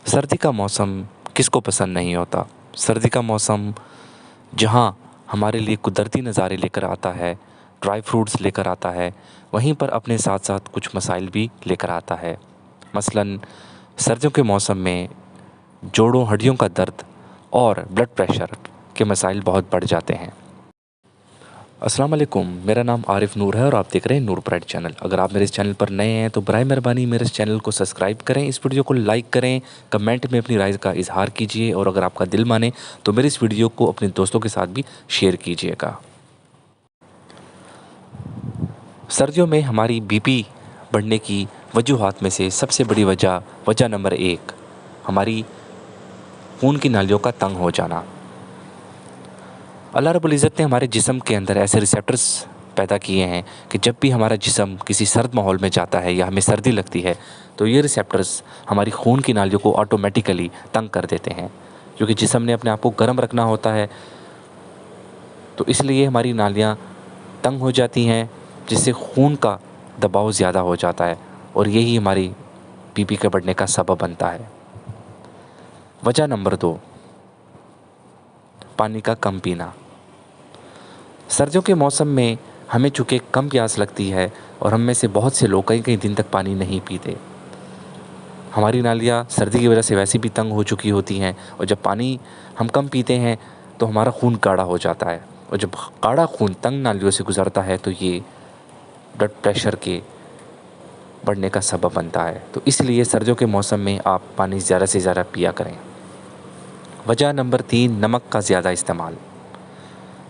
सर्दी का मौसम किसको पसंद नहीं होता। सर्दी का मौसम जहाँ हमारे लिए कुदरती नज़ारे लेकर आता है, ड्राई फ्रूट्स लेकर आता है, वहीं पर अपने साथ साथ कुछ मसाइल भी लेकर आता है। मसलन सर्दियों के मौसम में जोड़ों हड्डियों का दर्द और ब्लड प्रेशर के मसाइल बहुत बढ़ जाते हैं। अस्सलाम वालेकुम, मेरा नाम आरिफ नूर है और आप देख रहे हैं नूर प्राइड चैनल। अगर आप मेरे इस चैनल पर नए हैं तो बराए मेहरबानी मेरे इस चैनल को सब्सक्राइब करें, इस वीडियो को लाइक करें, कमेंट में अपनी राय का इजहार कीजिए और अगर आपका दिल माने तो मेरे इस वीडियो को अपने दोस्तों के साथ भी शेयर कीजिएगा। सर्दियों में हमारी बीपी बढ़ने की वजूहात में से सबसे बड़ी वजह नंबर 1 हमारी खून की नालियों का तंग हो जाना। अल्लाह रब्बुल इज़्ज़त ने हमारे जिस्म के अंदर ऐसे रिसेप्टर्स पैदा किए हैं कि जब भी हमारा जिस्म किसी सर्द माहौल में जाता है या हमें सर्दी लगती है तो ये रिसेप्टर्स हमारी खून की नालियों को ऑटोमेटिकली तंग कर देते हैं, क्योंकि जिस्म ने अपने आप को गर्म रखना होता है। तो इसलिए हमारी नालियाँ तंग हो जाती हैं, जिससे खून का दबाव ज़्यादा हो जाता है और यही हमारी बीपी के बढ़ने का सबब बनता है। वजह नंबर 2 पानी का कम पीना। सर्दियों के मौसम में हमें चूँकि कम प्यास लगती है और हम में से बहुत से लोग कई कई दिन तक पानी नहीं पीते। हमारी नालियाँ सर्दी की वजह से वैसे भी तंग हो चुकी होती हैं और जब पानी हम कम पीते हैं तो हमारा खून गाढ़ा हो जाता है और जब गाढ़ा खून तंग नालियों से गुजरता है तो ये ब्लड प्रेशर के बढ़ने का सबब बनता है। तो इसलिए सर्दियों के मौसम में आप पानी ज़्यादा से ज़्यादा पिया करें। वजह नंबर 3 नमक का ज़्यादा इस्तेमाल।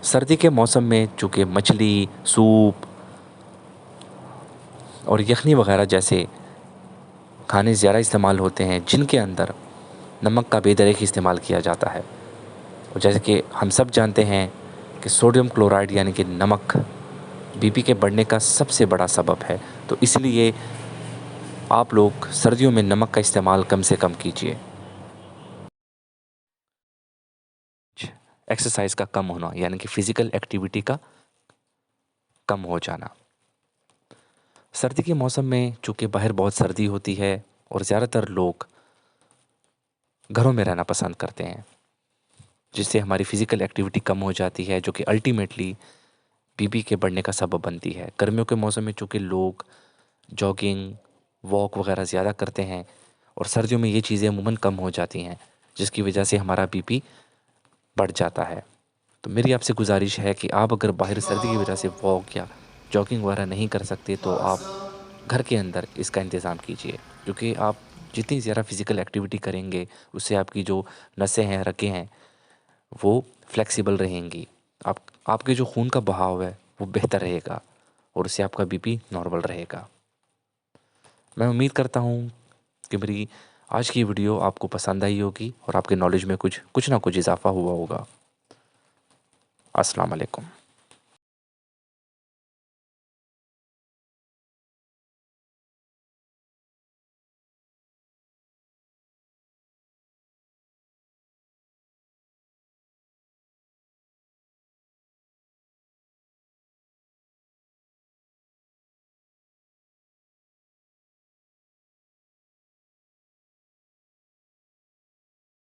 सर्दी के मौसम में चूँकि मछली, सूप और यखनी वगैरह जैसे खाने ज़्यादा इस्तेमाल होते हैं जिनके अंदर नमक का बेदरीक इस्तेमाल किया जाता है। और जैसे कि हम सब जानते हैं कि सोडियम क्लोराइड यानी कि नमक बीपी के बढ़ने का सबसे बड़ा सबब है। तो इसलिए आप लोग सर्दियों में नमक का इस्तेमाल कम से कम कीजिए। एक्सरसाइज का कम होना यानी कि फिज़िकल एक्टिविटी का कम हो जाना। सर्दी के मौसम में चूँकि बाहर बहुत सर्दी होती है और ज़्यादातर लोग घरों में रहना पसंद करते हैं, जिससे हमारी फ़िज़िकल एक्टिविटी कम हो जाती है, जो कि अल्टीमेटली बीपी के बढ़ने का सबब बनती है। गर्मियों के मौसम में चूँकि लोग जॉगिंग, वॉक वगैरह ज़्यादा करते हैं और सर्दियों में ये चीज़ें अमूमन कम हो जाती हैं, जिसकी वजह से हमारा बीपी बढ़ जाता है। तो मेरी आपसे गुजारिश है कि आप अगर बाहर सर्दी की वजह से वॉक या जॉगिंग वगैरह नहीं कर सकते तो आप घर के अंदर इसका इंतज़ाम कीजिए, क्योंकि आप जितनी ज़्यादा फिज़िकल एक्टिविटी करेंगे उससे आपकी जो नसें हैं, रगें हैं, वो फ्लेक्सिबल रहेंगी। आपके जो खून का बहाव है वो बेहतर रहेगा और उससे आपका बीपी नॉर्मल रहेगा। मैं उम्मीद करता हूँ कि मेरी आज की वीडियो आपको पसंद आई होगी और आपके नॉलेज में कुछ ना कुछ इजाफ़ा हुआ होगा। अस्सलाम वालेकुम।